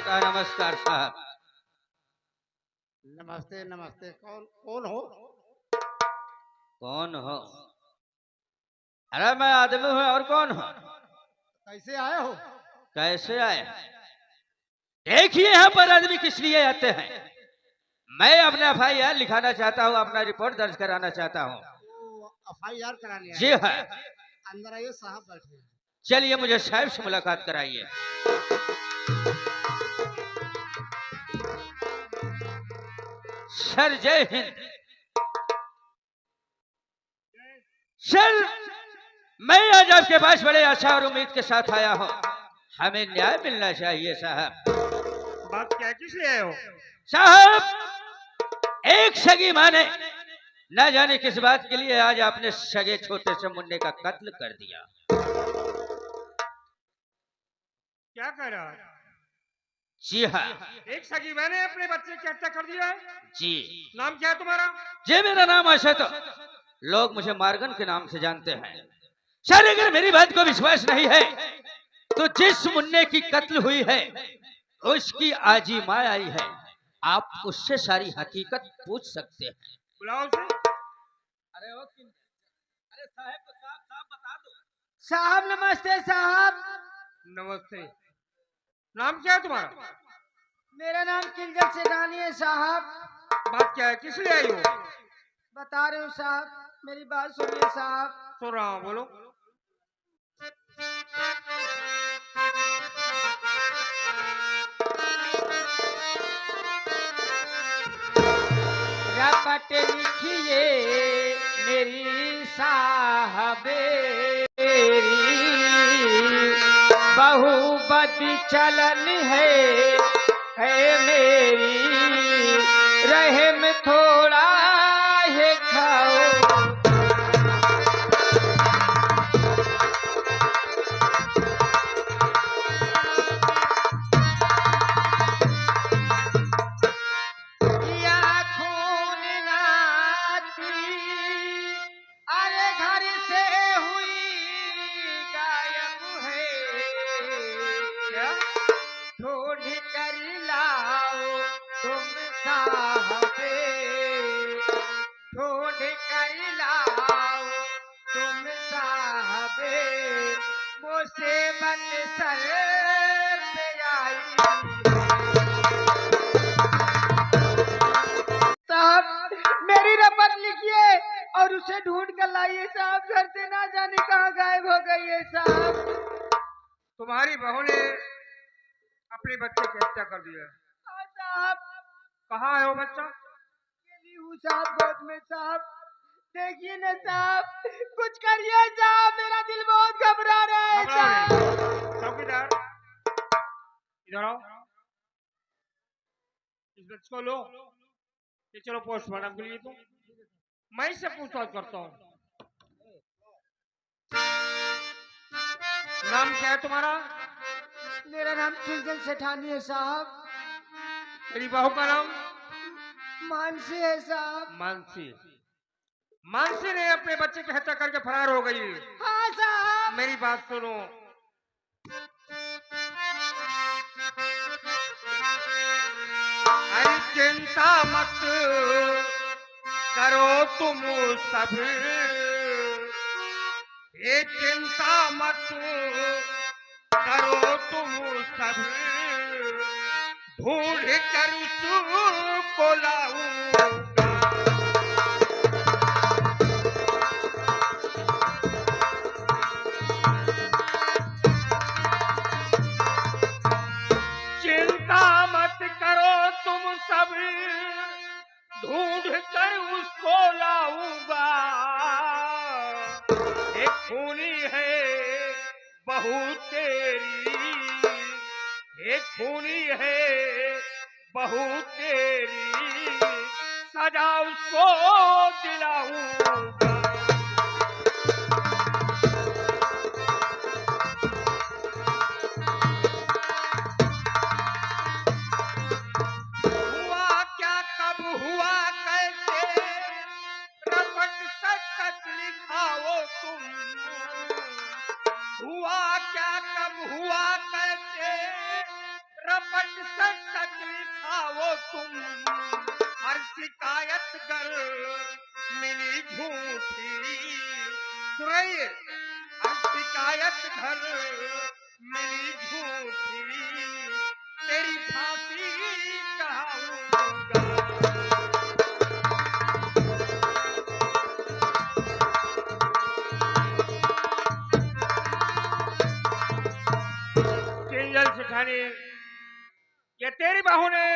नमस्कार नमस्कार साहब। नमस्ते नमस्ते। कौन कौन हो? कौन हो? अरे मैं आदमी हूँ, और कौन हो? कैसे आए हो? कैसे आए? देखिए यहाँ पर आदमी किस लिए आते हैं। मैं अपना FIR लिखाना चाहता हूँ, अपना रिपोर्ट दर्ज कराना चाहता हूँ। वो FIR कराने आए जी हो? हाँ। अंदर आइए, साहब बैठे हैं। चलिए मुझे साहब से मुलाकात कराइए। सर जय हिंद। सर मैं आज आपके पास बड़े आशा और उम्मीद के साथ आया हूँ। हमें न्याय मिलना चाहिए साहब। बात क्या किस लिए आए हो? साहब एक सगी माँ ने न जाने किस बात के लिए आज आपने सगे छोटे से मुन्ने का कत्ल कर दिया। क्या कह रहा है? जी हाँ। एक सगी मैंने अपने बच्चे की हत्या कर दिया है। जी। नाम क्या है तुम्हारा? जी मेरा नाम आशत। लोग मुझे मार्गन के नाम से जानते हैं। सर अगर मेरी बात को विश्वास नहीं है तो जिस मुन्ने की कत्ल हुई है उसकी आजी माँ आई है, आप उससे सारी हकीकत पूछ सकते हैं। बुलाओ उसे। अरे ओ अरे साहब को साफ साफ बता दो। साहब नमस्ते साहब। नमस्ते। नाम क्या है तुम्हारा? मेरा नाम किंजल सेठानी है साहब। बात क्या है, किस लिए आई हो? बता रहे हूँ साहब, मेरी बात सुनिए साहब। सुन रहा हूँ, बोलो। रपट लिखिए मेरी साहबेरी, बहु बद चलन है मेरी, रहम थोड़ा है खाओ। या खून नाती अरे घर से हुई गायब है, क्या? ढूंढ कर लाओ तुम साहबे, ढूंढ कर लाओ तुम साहबे, मुसीबत सर पे आई। साहब मेरी रपट लिखिए और उसे ढूंढ कर लाइए साहब, घर से ना जाने कहाँ गायब हो गई है साहब। तुम्हारी बहू ने अपने बच्चे की हत्या कर दी है। हाँ साहब। कहाँ है वो बच्चा? अकेली हूँ साहब, गोद में साहब। देखिए ना साहब, कुछ करिए साहब, मेरा दिल बहुत घबरा रहा है घबराओ साहब। नहीं। चौकीदार, इधर आओ। इस बच्चे को लो, ये चलो पोस्टमार्टम के लिए। तो मैं इससे पूछताछ करता हूँ। नाम क्या है तुम्हारा? मेरा नाम किंजल सेठानी है साहब। मेरी बहू का नाम? मानसी है साहब। मानसी। मानसी ने अपने बच्चे की हत्या करके फरार हो गई। हाँ साहब। मेरी बात सुनो। अरे चिंता मत करो तुम सब, ये चिंता मत करो तुम सब, ढूंढ कर उसको लाऊंगा। चिंता मत करो तुम सब, ढूंढ कर उसको लाऊंगा। एक खूनी है बहू तेरी, एक खूनी है बहू तेरी, सजा उसको दिलाऊंगा। हुआ क्या, कब हुआ, कैसे, रपट सच सच लिखाओ तुम। हुआ क्या, कब हुआ, कैसे, पट से सच लिखाओ तुम, हर शिकायत कर मिली झूठी। सुनिए, हर शिकायत घर मिली झूठी, तेरी फांसी चढ़ाऊंगा। किंजल सेठानी, ये तेरी बहू ने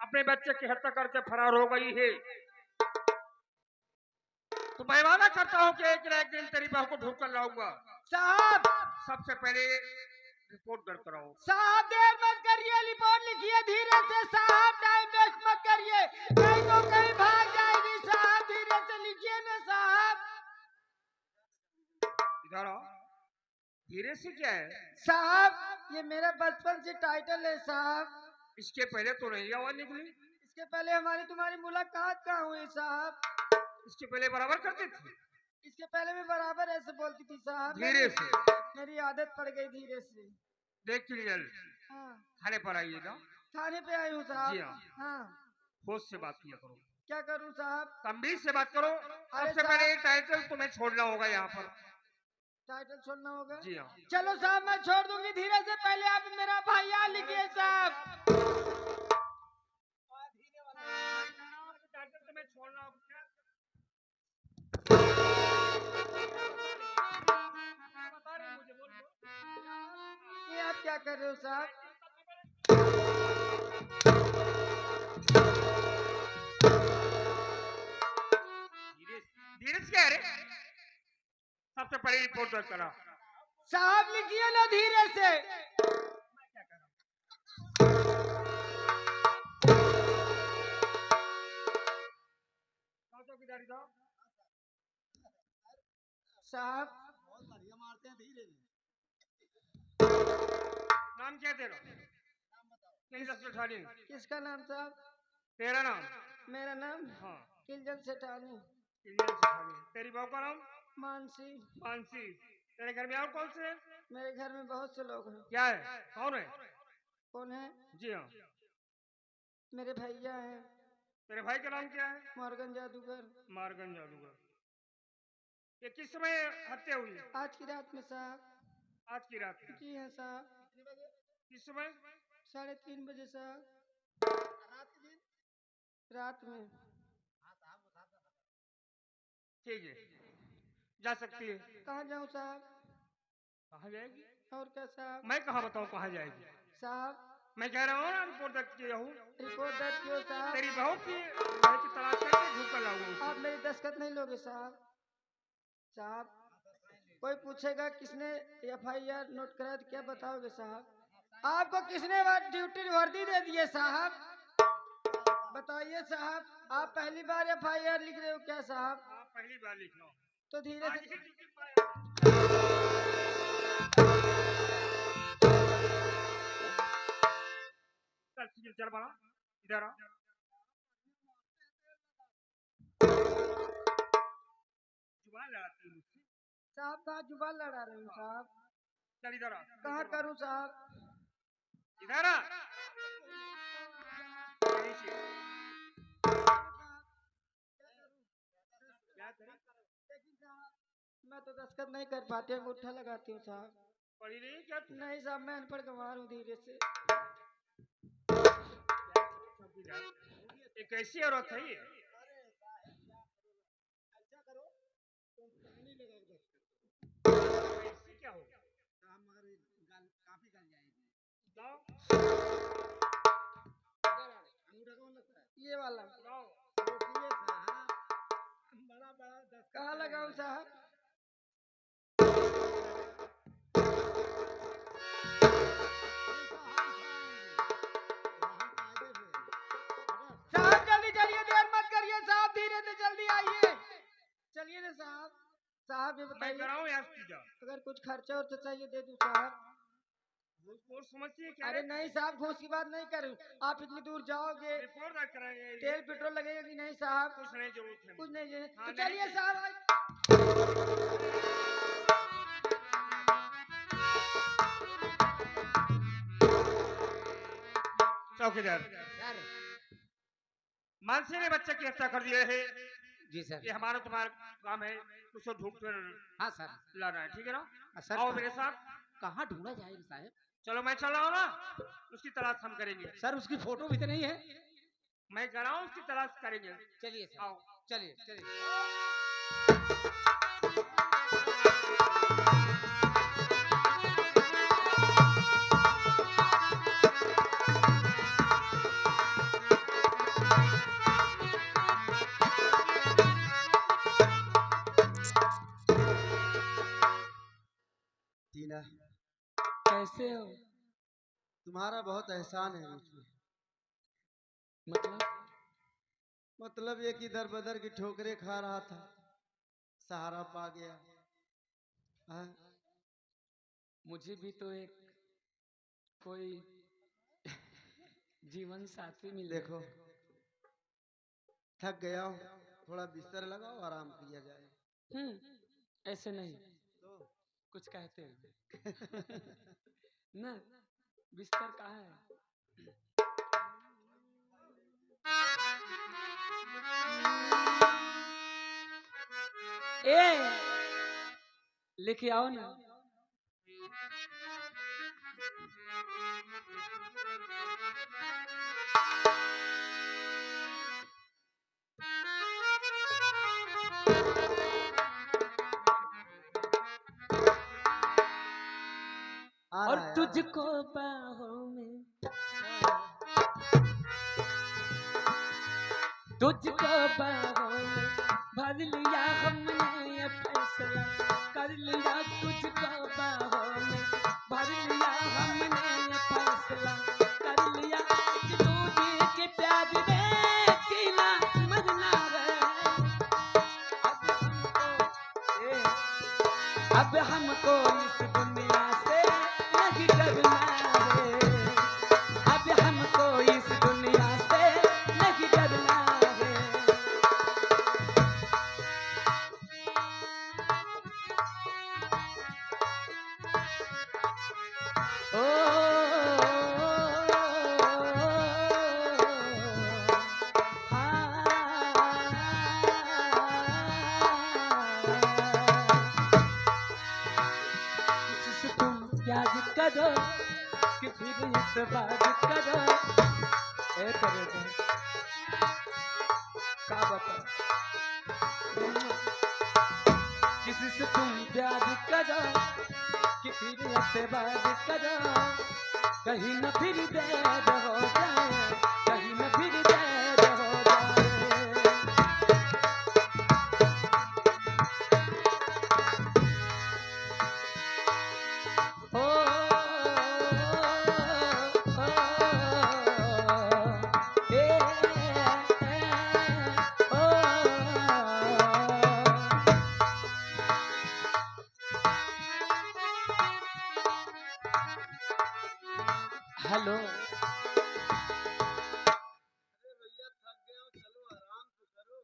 अपने बच्चे की हत्या करके फरार हो गई है। तो मैं वादा करता हूँ कि एक न एक दिन तेरी बहू को ढूंढ कर लाऊंगा। साहब सबसे पहले रिपोर्ट दर्ज कराओ। साहब देर मत करिए, रिपोर्ट लिखिए धीरे से साहब, टाइम वेस्ट मत करिए, नहीं तो कहीं भाग जाएगी साहब, धीरे से लिखिए ना साहब। इधर आओ। धीरे से क्या है? साहब ये मेरा बचपन से टाइटल है साहब। इसके पहले तो नहीं आवाज निकली। इसके पहले हमारी तुम्हारी मुलाकात कहाँ हुई साहब? इसके पहले बराबर करते थे। इसके पहले मैं बराबर ऐसे बोलती थी साहब। धीरे से। मेरी आदत पड़ गई धीरे से। देख किंजल, हाँ थाने पर आइएगा। थाने पे आई हूँ साहब। जी हाँ। हाँ होश से बात किया करो, क्या करूँ साहब? तमीज से बात करो। सबसे साहब। पहले टाइटल तुम्हें छोड़ना होगा यहाँ पर। टाइटल छोड़ना होगा? जी हाँ। चलो साहब मैं छोड़ दूंगी धीरे से, पहले आप मेरा भैया लिखिए साहब। टाइटल तुम्हें छोड़ना होगा। बता रहे मुझे, बोल दो। ये आप क्या कर रहे हो साहब? धीरे से क्या है रे? सबसे पहले रिपोर्ट दर्ज करा। साहब लिखिए ना धीरे से। चौकीदारी दो। साहब बहुत बढ़िया मारते हैं धीरे से। नाम क्या तेरा? किंजल सेठानी। किसका नाम साहब? तेरा नाम? मेरा नाम हाँ। किंजल सेठानी। किंजल सेठानी। तेरी बहू का नाम? मानसी। मानसी। तेरे घर में और कौन से हैं? मेरे घर में बहुत से लोग हैं। क्या है? कौन है? कौन है? जी हाँ। मेरे भैया हैं। तेरे भाई का नाम क्या है? मॉर्गन जादूगर। मारगन जादूगर। ये किस समय हत्या हुई? आज की रात में साहब। आज की रात में। जी हाँ साहब। किस समय? 3:30 बजे साहब। रात में। ठीक है, जा सकती है। कहाँ जाऊँ साहब? कहाँ जाएगी? और क्या साहब? मैं कहाँ बताऊँ कहाँ जाएगी? साहब मैं कह रहा हूँ ना, रिपोर्ट दर्ज किया हूँ। रिपोर्ट दर्ज कियो साहब। तेरी बहू की तलाश करके ढूंढ कर लाऊंगा। आप मेरी दस्तखत नहीं लोगे साहब? साहब कोई पूछेगा किसने FIR नोट कराया तो क्या बताओगे साहब? आपको किसने ड्यूटी वर्दी दे दी है साहब? बताइए साहब, आप पहली बार FIR लिख रहे हो क्या साहब? हाँ, पहली बार लिख लो। तो धीरे आज से। ही ड्यूटी पर आया। चल बड़ा, इधर आ। जुबान लड़ाती है मुझसे। साहब कहाँ जुबान लड़ा रहे हो साहब? चल इधर आ। कहाँ करूँ साहब? इधर आ। यहीं से। क्या करें? लेकिन साहब मैं तो दस्तखत नहीं कर पाती, अंगूठा लगाती हूँ साहब। पढ़ी नहीं क्या तू? नहीं साहब मैं अनपढ़ गंवार हूँ। धीरे से। एक ऐसी औरत है ये। अच्छा करो, तुम नहीं लगा इससे क्या होगा? काम मगर काफी कर जाएगी। लाओ, अंगूठा कौन लगता है? ये वाला लाओ। रोकिए साहब, बड़ा बड़ा दस कहाँ लगाऊं साहब? साहब जल्दी चलिए, देर मत करिए साहब, धीरे से जल्दी आइए। चलिए ना साहब। साहब ये मैं बताइए कराऊं या सीधा? अगर कुछ खर्चा और तो चाहिए दे दूं साहब? घूस समझती है क्या? अरे नहीं साहब घूस की बात नहीं करूं। आप इतनी दूर जाओगे, रिपोर्ट दर्ज कराएंगे। तेल पेट्रोल लगेगा कि नहीं साहब? कुछ नहीं जरूरत है। कुछ नहीं है हाँ, तो चलिए नहीं। साहब। चौकीदार सर मानसी ने बच्चे की हत्या कर दिए है। जी सर। ये हमारा तुम्हारा काम है, उसको ढूंढ कर हाँ सर। लाना है, ठीक है ना? सर आओ मेरे साथ। कहाँ ढूंढा जाएगा साहब? चलो मैं चल रहा हूँ ना, उसकी तलाश हम करेंगे। सर उसकी फोटो भी तो नहीं है। मैं कर रहा हूँ, उसकी तलाश करेंगे। चलिए सर, आओ। चलिए चलिए। टीना, कैसे हो? तुम्हारा बहुत एहसान है मुझ पे। मतलब मतलब ये कि दर बदर की ठोकरें खा रहा था, सहारा पा गया। हाँ? मुझे भी तो एक कोई जीवन साथी मिले। देखो, थक गया हूँ, थोड़ा बिस्तर लगाओ, आराम किया जाए। ऐसे नहीं, तो कुछ कहते हो ना। बिस्तर कहाँ है? ए लेके आओ ना। आ और रहा है, तुझको बाहों में, तुझको बाहों में भर लिया हमने ये फैसला कर लिया। तुझको बाहों में भर लिया हमने ये फैसला कर लिया। कि दूजे के प्यार में जीना मरना है। अब हमको इस दुनिया से नहीं डरना है। अब हमको इस दुनिया से नहीं डरना है। ओ इससे तुम याद करो कि फिर इतबार करो। ए करे का बता किसी से तुम प्यार करो कि फिर एतबार करो। कहीं न फिर देर हो जाए, कहीं न फिर देर हो जाए। ओ, ए, ओ, हेलो अरे भैया थक गया हूँ, चलो आराम तो करो।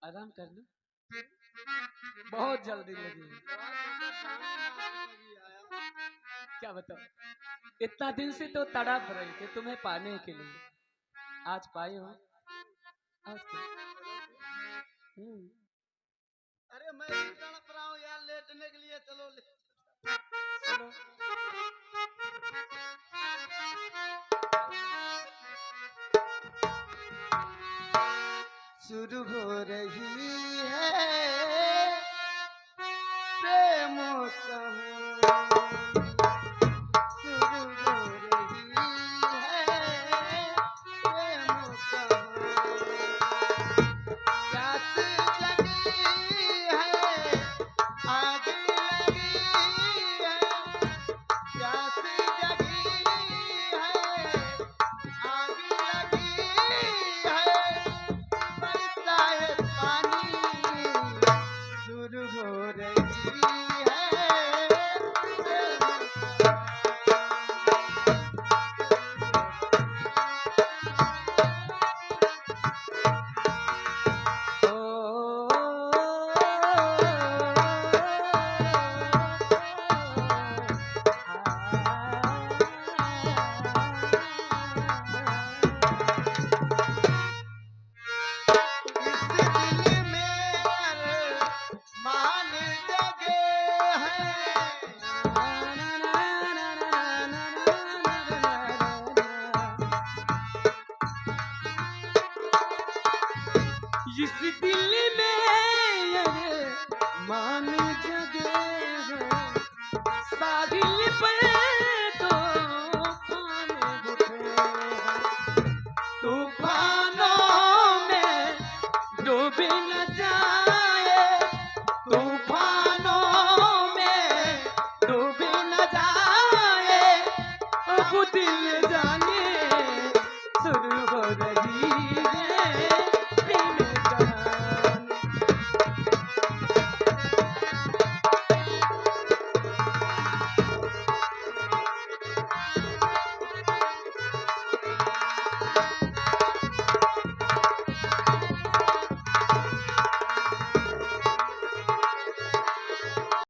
आराम कर लो, बहुत जल्दी लगी है। क्या बताओ, इतना दिन से तो तड़प रहे थे तुम्हें पाने के लिए, आज पाए हो। आज अरे मैं भी तड़प रहा हूँ यार, लेटने के लिए। चलो चलो शुरू हो रही है प्रेम कहानी, शुरू हो रही है प्रेम कहानी। प्यास लगी है, आग लगी है, प्यास जगी है, आग लगी है, बरसा है पानी, शुरू हो रही